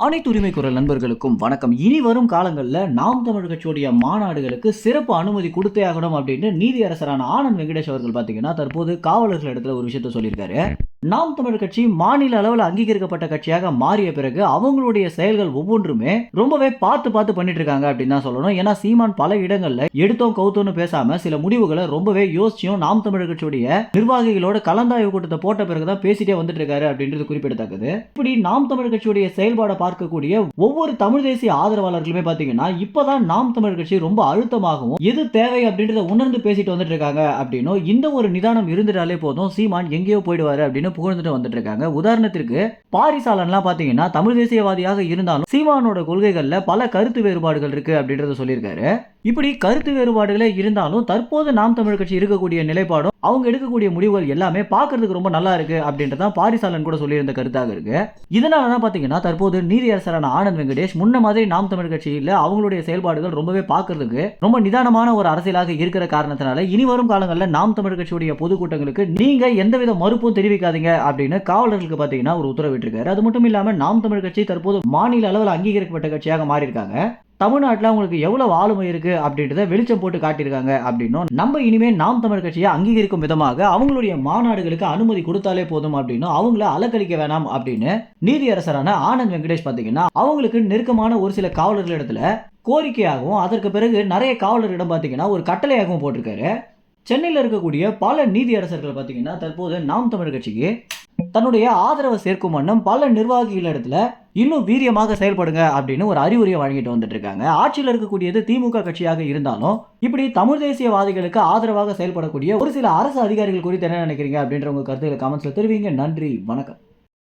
அனைத்து உரிமை குரல் நண்பர்களுக்கும் வணக்கம். இனி வரும் காலங்களில் நாம் தமிழர் கட்சியுடைய மாநாடுகளுக்கு சிறப்பு அனுமதி கொடுத்தே ஆகணும் அப்படின்னு நீதியரசரான ஆனந்த் வெங்கடேஷ் அவர்கள் பார்த்தீங்கன்னா தற்போது காவலர்கள் இடத்துல ஒரு விஷயத்த சொல்லியிருக்காரு. நாம் தமிழர் கட்சி மாநில அளவில் அங்கீகரிக்கப்பட்ட கட்சியாக மாறிய பிறகு அவங்களுடைய செயல்கள் ஒவ்வொன்றுமே ரொம்பவே பார்த்து பார்த்து பண்ணிட்டு இருக்காங்க அப்படின்னு தான் சொல்லணும். ஏன்னா சீமான் பல இடங்கள்ல எடுத்தோம் கவுத்தோன்னு பேசாம சில முடிவுகளை ரொம்பவே யோசிச்சும் நாம் தமிழர் கட்சியுடைய நிர்வாகிகளோட கலந்தாய்வு கூட்டத்தை போட்ட பிறகுதான் பேசிட்டே வந்துட்டு இருக்காரு அப்படின்றது குறிப்பிடத்தக்கது. இப்படி நாம் தமிழர் கட்சியுடைய செயல்பாடை பார்க்கக்கூடிய ஒவ்வொரு தமிழ் தேசிய ஆதரவாளர்களுமே பாத்தீங்கன்னா இப்பதான் நாம் தமிழர் கட்சி ரொம்ப அழுத்தமாகவும் எது தேவை அப்படின்றத உணர்ந்து பேசிட்டு வந்துட்டு இருக்காங்க அப்படின்னும் இந்த ஒரு நிதானம் இருந்துட்டாலே போதும் சீமான் எங்கேயோ போயிடுவாரு அப்படின்னு புகழ்ந்துட்டு வந்துட்டு இருக்காங்க. உதாரணத்திற்கு பாரிசாலன்லாம் பாத்தீங்கன்னா தமிழ் தேசியவாதியாக இருந்தாலும் சீமானோட கொள்கைகள்ல பல கருத்து வேறுபாடுகள் இருக்கு அப்படின்றத சொல்லியிருக்காரு. இப்படி கருத்து வேறுபாடுகளே இருந்தாலும் தற்போது நாம் தமிழர் கட்சி இருக்கக்கூடிய நிலைப்பாடும் அவங்க எடுக்கக்கூடிய முடிவுகள் எல்லாமே பார்க்கிறதுக்கு ரொம்ப நல்லா இருக்கு அப்படின்றதான் பாரிசாலன் கூட சொல்லியிருந்த கருத்தாக இருக்கு. இதனாலதான் பாத்தீங்கன்னா தற்போது நீதியரசரான ஆனந்த் வெங்கடேஷ் முன்ன மாதிரி நாம் தமிழர் கட்சியில் அவங்களுடைய செயல்பாடுகள் ரொம்பவே பார்க்கிறதுக்கு ரொம்ப நிதானமான ஒரு அரசியலாக இருக்கிற காரணத்தினால இனி வரும் காலங்களில் நாம் தமிழர் கட்சியுடைய பொதுக்கூட்டங்களுக்கு நீங்க எந்தவித மறுப்பும் தெரிவிக்காதீங்க அப்படின்னு காவலர்களுக்கு பாத்தீங்கன்னா ஒரு உத்தரவிட்டிருக்காரு. அது மட்டும் இல்லாம நாம் தமிழர் கட்சி தற்போது மாநில அளவில் அங்கீகரிக்கப்பட்ட கட்சியாக மாறி இருக்காங்க. தமிழ்நாட்டில் உங்களுக்கு எவ்வளவு ஆளுமை இருக்கு அப்படின்றத வெளிச்சம் போட்டு காட்டியிருக்காங்க அப்படின்னும் நம்ம இனிமே நாம் தமிழர் கட்சியை அங்கீகரிக்கும் விதமாக அவங்களுடைய மாநாடுகளுக்கு அனுமதி கொடுத்தாலே போதும் அப்படின்னு அவங்கள அலக்கழிக்க வேணாம் அப்படின்னு நீதியரசரான ஆனந்த் வெங்கடேஷ் பாத்தீங்கன்னா அவங்களுக்கு நெருக்கமான ஒரு சில காவலர்கள் இடத்துல கோரிக்கையாகவும் அதற்கு பிறகு நிறைய காவலர்களிடம் பாத்தீங்கன்னா ஒரு கட்டளையாகவும் போட்டிருக்காரு. சென்னையில் இருக்கக்கூடிய பல நீதியரசர்கள் பாத்தீங்கன்னா தற்போது நாம் தமிழர் கட்சிக்கு தன்னுடைய ஆதரவை சேர்க்கும் வண்ணம் பல நிர்வாகிகள் இடத்துல இன்னும் வீரியமாக செயல்படுங்க அப்படின்னு ஒரு அறிவுரையை வழங்கிட்டு வந்துட்டு இருக்காங்க. ஆட்சியில் இருக்கக்கூடியது திமுக கட்சியாக இருந்தாலும் இப்படி தமிழ் தேசியவாதிகளுக்கு ஆதரவாக செயல்படக்கூடிய ஒரு சில அரசு அதிகாரிகள் குறித்து என்ன நினைக்கிறீங்க அப்படின்ற உங்க கருத்துக்களை கமெண்ட்ஸ்ல தெரிவிங்க. நன்றி, வணக்கம்.